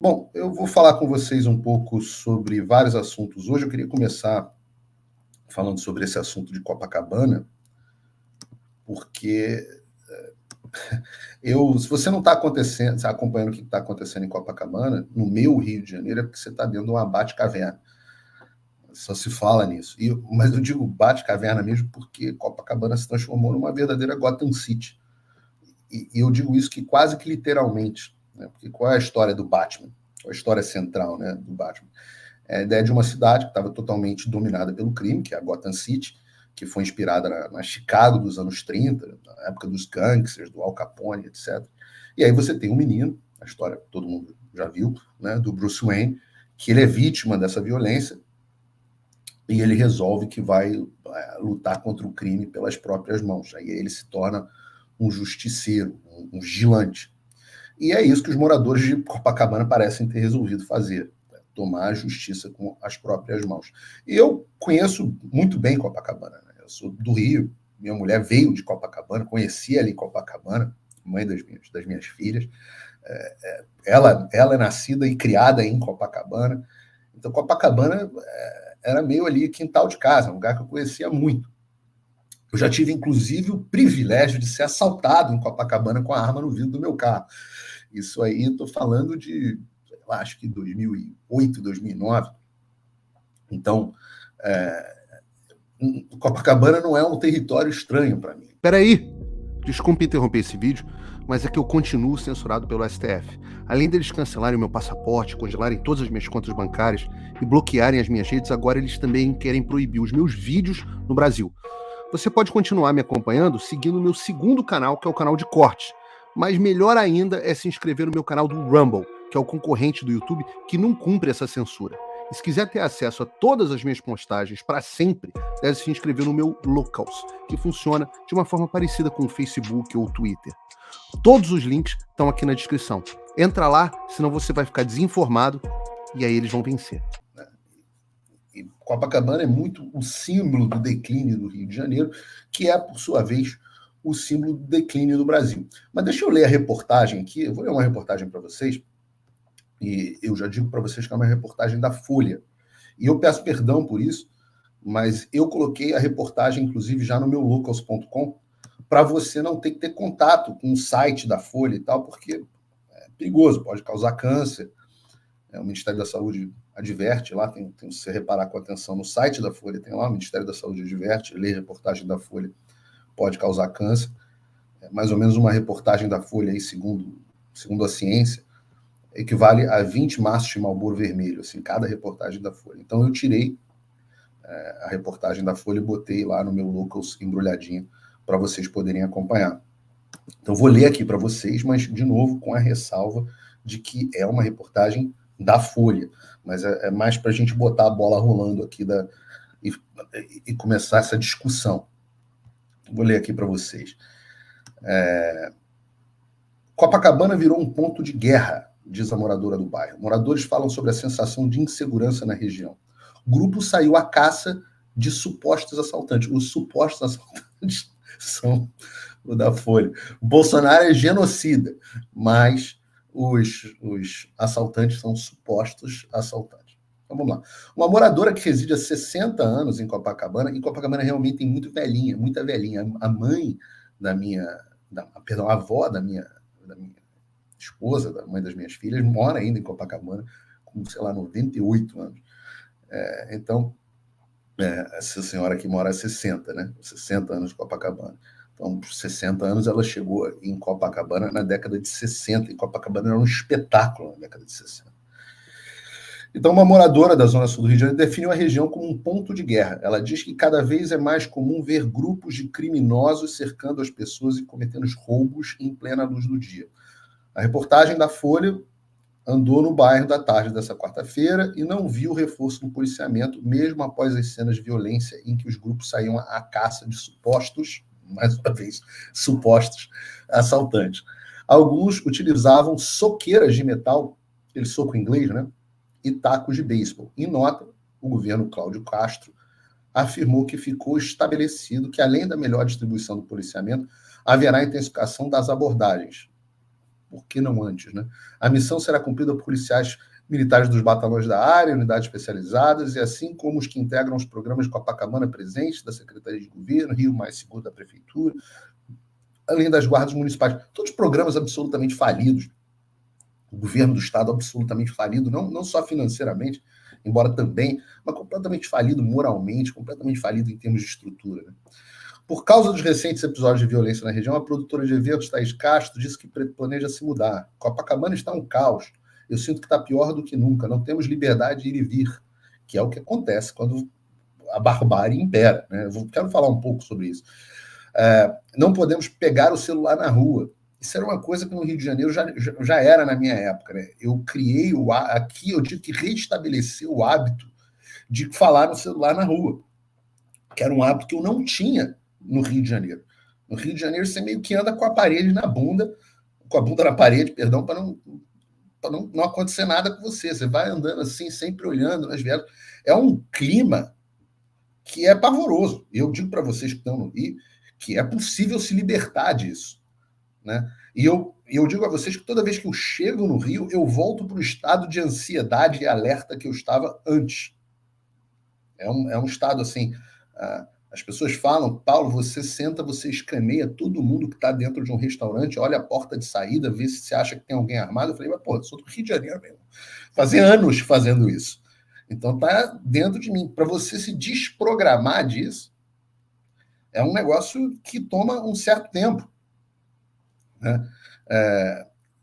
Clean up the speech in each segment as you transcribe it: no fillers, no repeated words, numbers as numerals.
Bom, eu vou falar com vocês um pouco sobre vários assuntos. Hoje eu queria começar falando sobre esse assunto de Copacabana, porque se você não está acompanhando o que está acontecendo em Copacabana, no meu Rio de Janeiro, é porque você está dentro de uma bate-caverna. Só se fala nisso. Mas eu digo bate-caverna mesmo porque Copacabana se transformou numa verdadeira Gotham City. E eu digo isso que quase que literalmente, né? Porque qual é a história do Batman? Qual é a história central, né, do Batman? É a ideia de uma cidade que estava totalmente dominada pelo crime, que é a Gotham City, que foi inspirada na Chicago dos anos 30, na época dos gangsters, do Al Capone, etc. E aí você tem um menino, a história que todo mundo já viu, né, do Bruce Wayne, que ele é vítima dessa violência e ele resolve que vai lutar contra o crime pelas próprias mãos. Aí ele se torna um justiceiro, um vigilante. E é isso que os moradores de Copacabana parecem ter resolvido fazer, tomar a justiça com as próprias mãos. E eu conheço muito bem Copacabana, né? Eu sou do Rio, minha mulher veio de Copacabana, conheci ali Copacabana, mãe das minhas filhas. Ela é nascida e criada em Copacabana. Então, Copacabana era meio ali quintal de casa, um lugar que eu conhecia muito. Eu já tive, inclusive, o privilégio de ser assaltado em Copacabana com a arma no vidro do meu carro. Isso aí, estou falando de, acho que 2008, 2009. Então, Copacabana não é um território estranho para mim. Peraí, desculpe interromper esse vídeo, mas é que eu continuo censurado pelo STF. Além deles cancelarem o meu passaporte, congelarem todas as minhas contas bancárias e bloquearem as minhas redes, agora eles também querem proibir os meus vídeos no Brasil. Você pode continuar me acompanhando seguindo o meu segundo canal, que é o canal de cortes. Mas melhor ainda é se inscrever no meu canal do Rumble, que é o concorrente do YouTube que não cumpre essa censura. E se quiser ter acesso a todas as minhas postagens para sempre, deve se inscrever no meu Locals, que funciona de uma forma parecida com o Facebook ou o Twitter. Todos os links estão aqui na descrição. Entra lá, senão você vai ficar desinformado e aí eles vão vencer. E Copacabana é muito o símbolo do declínio do Rio de Janeiro, que é, por sua vez, o símbolo do declínio do Brasil. Mas deixa eu ler a reportagem aqui, eu vou ler uma reportagem para vocês, e eu já digo para vocês que é uma reportagem da Folha. E eu peço perdão por isso, mas eu coloquei a reportagem, inclusive, já no meu locals.com, para você não ter que ter contato com o site da Folha e tal, porque é perigoso, pode causar câncer. O Ministério da Saúde adverte lá, tem que se reparar com atenção no site da Folha, tem lá, o Ministério da Saúde adverte, ler reportagem da Folha pode causar câncer. É mais ou menos uma reportagem da Folha, aí, segundo a ciência, equivale a 20 maços de Marlboro vermelho, assim, cada reportagem da Folha. Então eu tirei a reportagem da Folha e botei lá no meu Locals embrulhadinho para vocês poderem acompanhar. Então vou ler aqui para vocês, mas de novo com a ressalva de que é uma reportagem da Folha, mas é mais para a gente botar a bola rolando aqui e começar essa discussão. Vou ler aqui para vocês. Copacabana virou um ponto de guerra, diz a moradora do bairro. Moradores falam sobre a sensação de insegurança na região. O grupo saiu à caça de supostos assaltantes. Os supostos assaltantes são o da Folha. O Bolsonaro é genocida, mas os assaltantes são supostos assaltantes. Então vamos lá. Uma moradora que reside há 60 anos em Copacabana, e Copacabana realmente tem muita velhinha. A mãe a avó da minha esposa, da mãe das minhas filhas, mora ainda em Copacabana, com, 98 anos. Então, essa senhora aqui mora há 60, né? 60 anos em Copacabana. Então, por 60 anos, ela chegou em Copacabana na década de 60. E Copacabana era um espetáculo na década de 60. Então, uma moradora da Zona Sul do Rio de Janeiro definiu a região como um ponto de guerra. Ela diz que cada vez é mais comum ver grupos de criminosos cercando as pessoas e cometendo roubos em plena luz do dia. A reportagem da Folha andou no bairro da tarde dessa quarta-feira e não viu reforço no policiamento, mesmo após as cenas de violência em que os grupos saíam à caça de supostos, mais uma vez, supostos assaltantes. Alguns utilizavam soqueiras de metal, aquele soco inglês, né? E tacos de beisebol. Em nota, o governo Cláudio Castro afirmou que ficou estabelecido que, além da melhor distribuição do policiamento, haverá intensificação das abordagens. por que não antes, né? A missão será cumprida por policiais militares dos batalhões da área, unidades especializadas, e assim como os que integram os programas de Copacabana presentes, da Secretaria de Governo, Rio Mais Seguro da Prefeitura, além das guardas municipais. Todos programas absolutamente falidos. O governo do Estado absolutamente falido, não só financeiramente, embora também, mas completamente falido moralmente, completamente falido em termos de estrutura. Né? Por causa dos recentes episódios de violência na região, a produtora de eventos, Thaís Castro, disse que planeja se mudar. Copacabana está um caos. Eu sinto que está pior do que nunca. Não temos liberdade de ir e vir, que é o que acontece quando a barbárie impera. Né? Eu quero falar um pouco sobre isso. Não podemos pegar o celular na rua. Isso era uma coisa que no Rio de Janeiro já era na minha época. Né? Eu criei aqui, eu tive que restabelecer o hábito de falar no celular na rua, que era um hábito que eu não tinha no Rio de Janeiro. No Rio de Janeiro, você meio que anda com a parede na bunda, com a bunda na parede, perdão, para não acontecer nada com você. Você vai andando assim, sempre olhando nas vielas. É um clima que é pavoroso. Eu digo para vocês que estão no Rio que é possível se libertar disso. Né? E eu digo a vocês que toda vez que eu chego no Rio, eu volto para o estado de ansiedade e alerta que eu estava antes. É um estado assim... as pessoas falam, Paulo, você senta, você escaneia todo mundo que está dentro de um restaurante, olha a porta de saída, vê se você acha que tem alguém armado. Eu falei, mas pô, eu sou do Rio de Janeiro mesmo. Fazem anos fazendo isso. Então tá dentro de mim. Para você se desprogramar disso, é um negócio que toma um certo tempo. Né?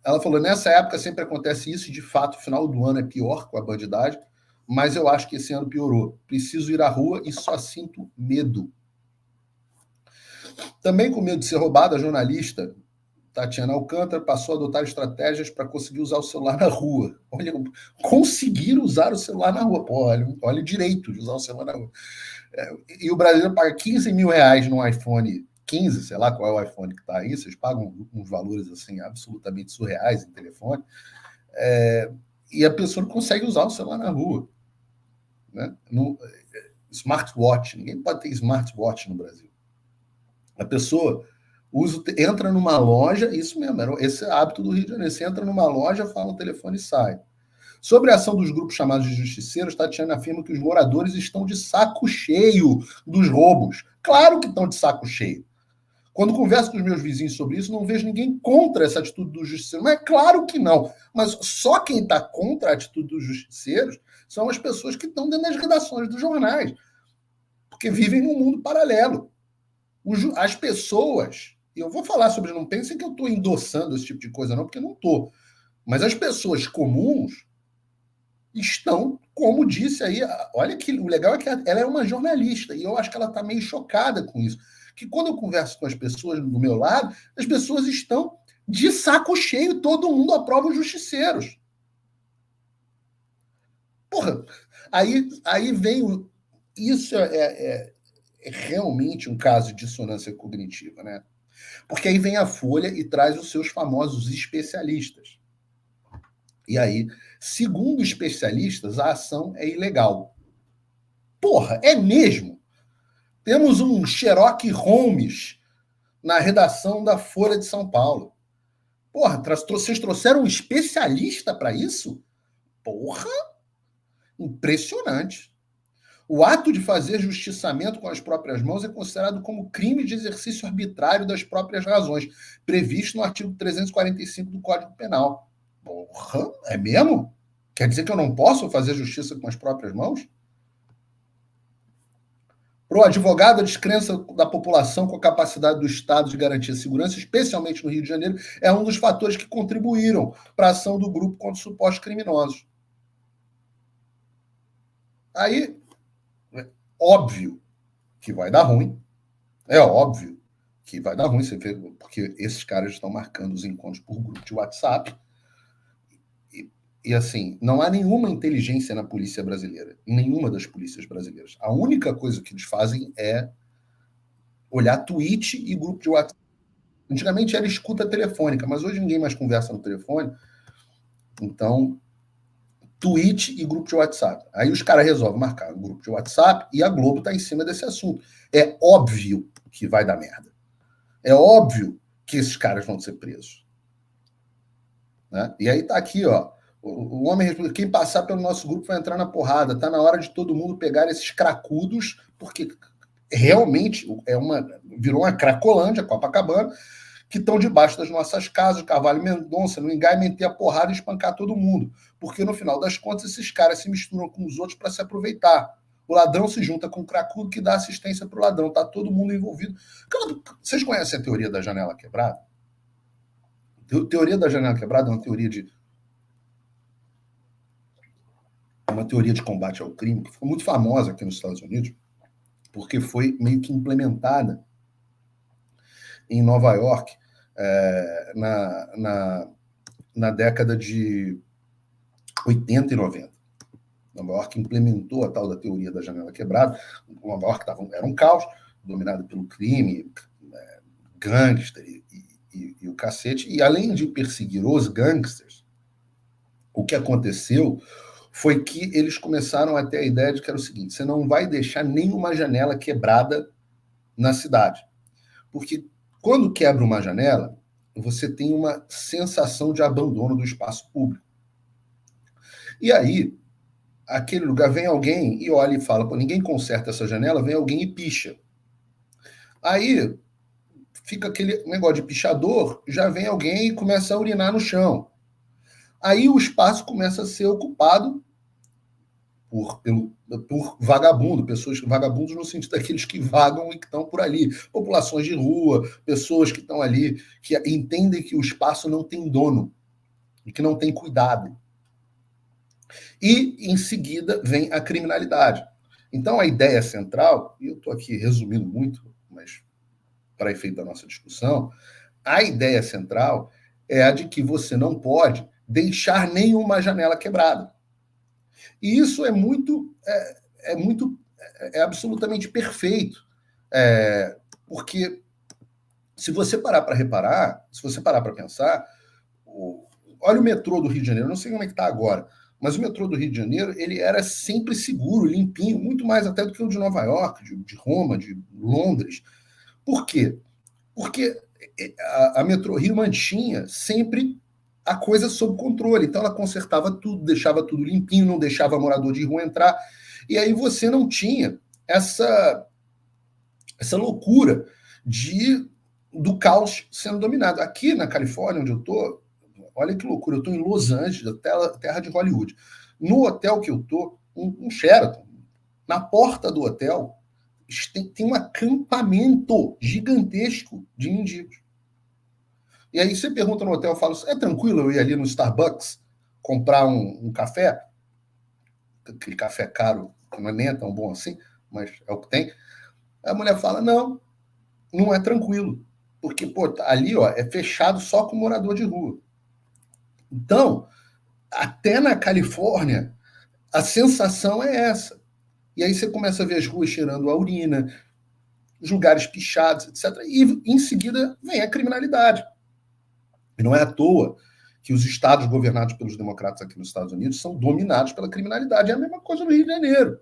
Ela falou, nessa época sempre acontece isso, e de fato, o final do ano é pior com a bandidagem, mas eu acho que esse ano piorou. Preciso ir à rua e só sinto medo. Também com medo de ser roubada, a jornalista Tatiana Alcântara passou a adotar estratégias para conseguir usar o celular na rua. Olha, conseguir usar o celular na rua. Pô, olha o direito de usar o celular na rua. E o brasileiro paga 15 mil reais no iPhone 15, sei lá qual é o iPhone que está aí, vocês pagam uns valores assim absolutamente surreais em telefone, e a pessoa não consegue usar o celular na rua. Né? Smartwatch, ninguém pode ter smartwatch no Brasil. A pessoa entra numa loja, isso mesmo, esse é hábito do Rio de Janeiro, você entra numa loja, fala no telefone e sai. Sobre a ação dos grupos chamados de justiceiros, Tatiana afirma que os moradores estão de saco cheio dos roubos. Claro que estão de saco cheio. Quando converso com os meus vizinhos sobre isso, não vejo ninguém contra essa atitude dos justiceiros. Mas é claro que não. Mas só quem está contra a atitude dos justiceiros são as pessoas que estão dentro das redações dos jornais. Porque vivem num mundo paralelo. As pessoas... E eu vou falar sobre... Não pensem que eu estou endossando esse tipo de coisa, não, porque não estou. Mas as pessoas comuns estão, como disse aí, olha que o legal é que ela é uma jornalista, e eu acho que ela está meio chocada com isso. Que quando eu converso com as pessoas do meu lado, as pessoas estão de saco cheio, todo mundo aprova os justiceiros. Porra, aí vem isso é realmente um caso de dissonância cognitiva, né? Porque aí vem a Folha e traz os seus famosos especialistas. E aí, segundo especialistas, a ação é ilegal. Porra, é mesmo? Temos um Sherlock Holmes na redação da Folha de São Paulo. Porra, vocês trouxeram um especialista para isso? Porra, impressionante. O ato de fazer justiçamento com as próprias mãos é considerado como crime de exercício arbitrário das próprias razões, previsto no artigo 345 do Código Penal. Porra, é mesmo? Quer dizer que eu não posso fazer justiça com as próprias mãos? Para o advogado, a descrença da população com a capacidade do Estado de garantir a segurança, especialmente no Rio de Janeiro, é um dos fatores que contribuíram para a ação do grupo contra os supostos criminosos. Aí, é óbvio que vai dar ruim. É óbvio que vai dar ruim, porque esses caras estão marcando os encontros por grupo de WhatsApp. E assim, não há nenhuma inteligência na polícia brasileira, em nenhuma das polícias brasileiras. A única coisa que eles fazem é olhar tweet e grupo de WhatsApp. Antigamente era escuta telefônica, mas hoje ninguém mais conversa no telefone. Então, tweet e grupo de WhatsApp. Aí os caras resolvem marcar um grupo de WhatsApp e a Globo está em cima desse assunto. É óbvio que vai dar merda. É óbvio que esses caras vão ser presos. né? E aí tá aqui, ó. O homem responde: quem passar pelo nosso grupo vai entrar na porrada. Tá na hora de todo mundo pegar esses cracudos, porque realmente virou uma cracolândia, Copacabana, que estão debaixo das nossas casas, Carvalho Mendonça, no Engai, meter a porrada e espancar todo mundo. Porque no final das contas, esses caras se misturam com os outros para se aproveitar. O ladrão se junta com o cracudo que dá assistência para o ladrão. Tá todo mundo envolvido. Vocês conhecem a teoria da janela quebrada? A teoria da janela quebrada é uma teoria de combate ao crime que ficou muito famosa aqui nos Estados Unidos, porque foi meio que implementada em Nova York na década de 80 e 90. Nova York implementou a tal da teoria da janela quebrada. Nova York era um caos, dominado pelo crime, gangster e o cacete. E além de perseguir os gangsters, o que aconteceu foi que eles começaram a ter a ideia de que era o seguinte: você não vai deixar nenhuma janela quebrada na cidade. Porque quando quebra uma janela, você tem uma sensação de abandono do espaço público. E aí, aquele lugar, vem alguém e olha e fala: pô, ninguém conserta essa janela, vem alguém e picha. Aí fica aquele negócio de pichador, já vem alguém e começa a urinar no chão. Aí o espaço começa a ser ocupado por vagabundo, vagabundos no sentido daqueles que vagam e que estão por ali. Populações de rua, pessoas que estão ali, que entendem que o espaço não tem dono e que não tem cuidado. E, em seguida, vem a criminalidade. Então, a ideia central, e eu estou aqui resumindo muito, mas para efeito da nossa discussão, a ideia central é a de que você não pode deixar nenhuma janela quebrada. E isso é absolutamente perfeito. Porque se você parar para reparar, se você parar para pensar, olha o metrô do Rio de Janeiro, eu não sei como é que está agora, mas o metrô do Rio de Janeiro, ele era sempre seguro, limpinho, muito mais até do que o de Nova York, de Roma, de Londres. Por quê? Porque a Metrô Rio mantinha sempre a coisa sob controle. Então ela consertava tudo, deixava tudo limpinho, não deixava morador de rua entrar. E aí você não tinha essa loucura do caos sendo dominado. Aqui na Califórnia, onde eu estou, olha que loucura, eu estou em Los Angeles, terra de Hollywood. No hotel que eu estou, um Sheraton, na porta do hotel, tem um acampamento gigantesco de mendigos. E aí você pergunta no hotel, eu falo: é tranquilo eu ir ali no Starbucks comprar um café? Aquele café caro, que não é nem tão bom assim, mas é o que tem. A mulher fala: não é tranquilo. Porque, pô, ali, ó, é fechado só com morador de rua. Então, até na Califórnia, a sensação é essa. E aí você começa a ver as ruas cheirando a urina, os lugares pichados, etc. E, em seguida, vem a criminalidade. E não é à toa que os estados governados pelos democratas aqui nos Estados Unidos são dominados pela criminalidade. É a mesma coisa no Rio de Janeiro.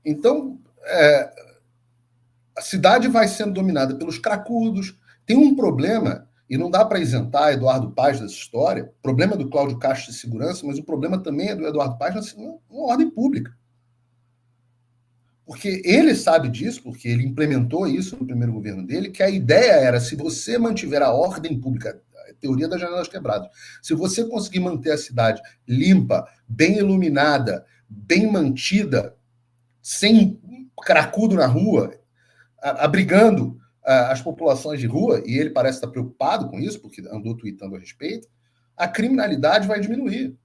Então, a cidade vai sendo dominada pelos cracudos. Tem um problema, e não dá para isentar Eduardo Paes dessa história, o problema do Cláudio Castro de segurança, mas o problema também é do Eduardo Paes na ordem pública. Porque ele sabe disso, porque ele implementou isso no primeiro governo dele, que a ideia era: se você mantiver a ordem pública, a teoria das janelas quebradas, se você conseguir manter a cidade limpa, bem iluminada, bem mantida, sem cracudo na rua, abrigando as populações de rua, e ele parece estar preocupado com isso, porque andou tweetando a respeito, a criminalidade vai diminuir.